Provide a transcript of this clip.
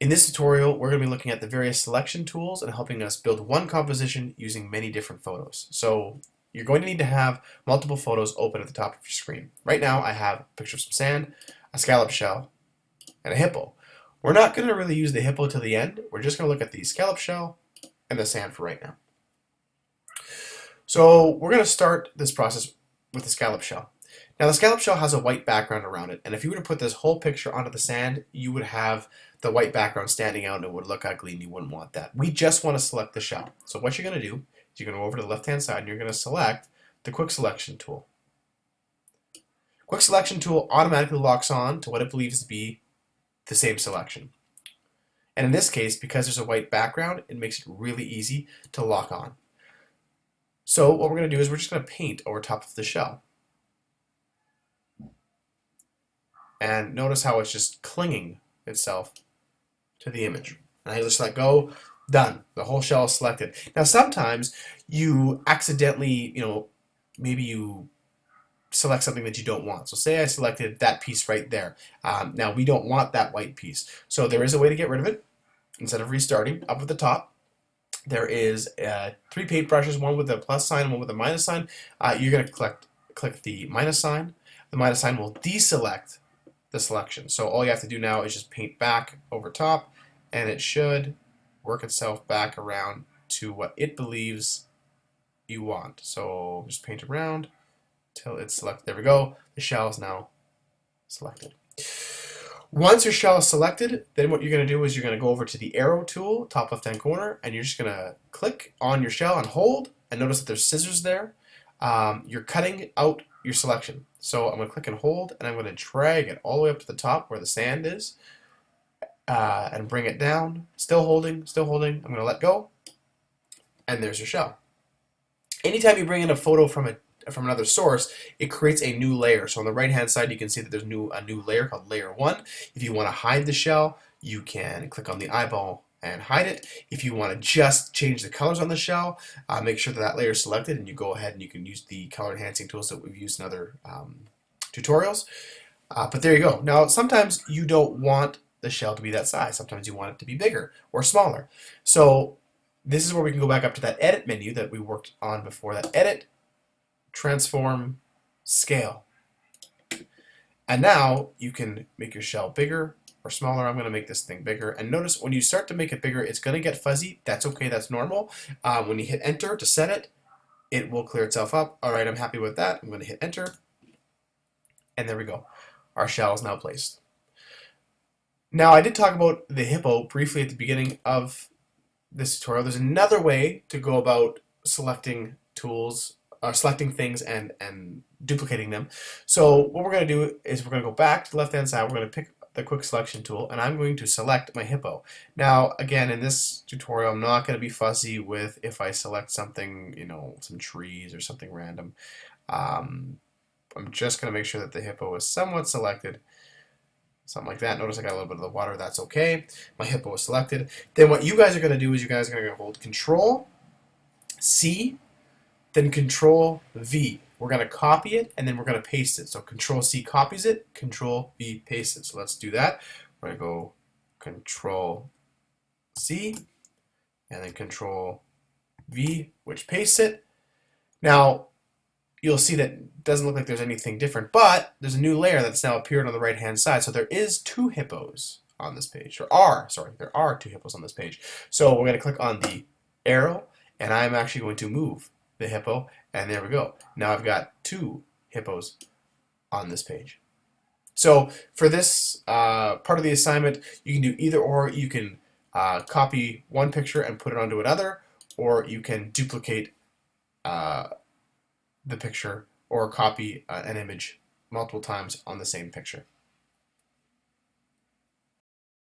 In this tutorial, we're going to be looking at the various selection tools and helping us build one composition using many different photos. So you're going to need to have multiple photos open at the top of your screen. Right now I have a picture of some sand, a scallop shell, and a hippo. We're not going to really use the hippo till the end. We're just going to look at the scallop shell and the sand for right now. So we're going to start this process with the scallop shell. Now the scallop shell has a white background around it, and if you were to put this whole picture onto the sand, you would have the white background standing out and it would look ugly and you wouldn't want that. We just want to select the shell. So what you're going to do is you're going to go over to the left hand side and you're going to select the quick selection tool. Quick selection tool automatically locks on to what it believes to be the same selection. And in this case, because there's a white background, it makes it really easy to lock on. So what we're going to do is we're just going to paint over top of the shell. And notice how it's just clinging itself to the image. And I just let go, done. The whole shell is selected. Now sometimes you accidentally, maybe you select something that you don't want. So say I selected that piece right there. Now we don't want that white piece. So there is a way to get rid of it. Instead of restarting, up at the top, there is 3 paint brushes, one with a plus sign, one with a minus sign. You're going to click the minus sign. The minus sign will deselect the selection. So all you have to do now is just paint back over top, and it should work itself back around to what it believes you want. So just paint around till it's selected. There we go. The shell is now selected. Once your shell is selected, then what you're going to do is you're going to go over to the arrow tool, top left hand corner, and you're just going to click on your shell and hold, and notice that there's scissors there. You're cutting out your selection. So I'm going to click and hold, and I'm going to drag it all the way up to the top where the sand is, and bring it down. Still holding, still holding. I'm going to let go, and there's your shell. Anytime you bring in a photo from another source, it creates a new layer. So on the right hand side you can see that there's a new layer called layer 1. If you want to hide the shell, you can click on the eyeball and hide it. If you want to just change the colors on the shell, make sure that layer is selected, and you go ahead and you can use the color enhancing tools that we've used in other tutorials. But there you go. Now sometimes you don't want the shell to be that size. Sometimes you want it to be bigger or smaller. So this is where we can go back up to that edit menu that we worked on before, that edit, transform, scale. And now you can make your shell bigger or smaller. I'm going to make this thing bigger. And notice when you start to make it bigger, it's going to get fuzzy. That's okay. That's normal. When you hit enter to set it, it will clear itself up. All right, I'm happy with that. I'm going to hit enter. And there we go. Our shell is now placed. Now I did talk about the hippo briefly at the beginning of this tutorial. There's another way to go about selecting tools, selecting things and duplicating them. So what we're going to do is we're going to go back to the left hand side. We're going to pick the quick selection tool, and I'm going to select my hippo. Now again, in this tutorial I'm not going to be fussy with if I select something, some trees or something random. I'm just going to make sure that the hippo is somewhat selected. Something like that. Notice I got a little bit of the water. That's okay. My hippo is selected. Then what you guys are going to do is you guys are going to hold Control C, then Control V. We're going to copy it, and then we're going to paste it. So Control C copies it, Control V pastes it. So let's do that. We're going to go Control C, and then Control V, which pastes it. Now you'll see that it doesn't look like there's anything different, but there's a new layer that's now appeared on the right hand side. So there is 2 hippos on this page. There are 2 hippos on this page. So we're going to click on the arrow, and I'm actually going to move the hippo, and there we go. Now I've got 2 hippos on this page. So for this part of the assignment, you can do either or. You can copy one picture and put it onto another, or you can duplicate the picture or copy an image multiple times on the same picture.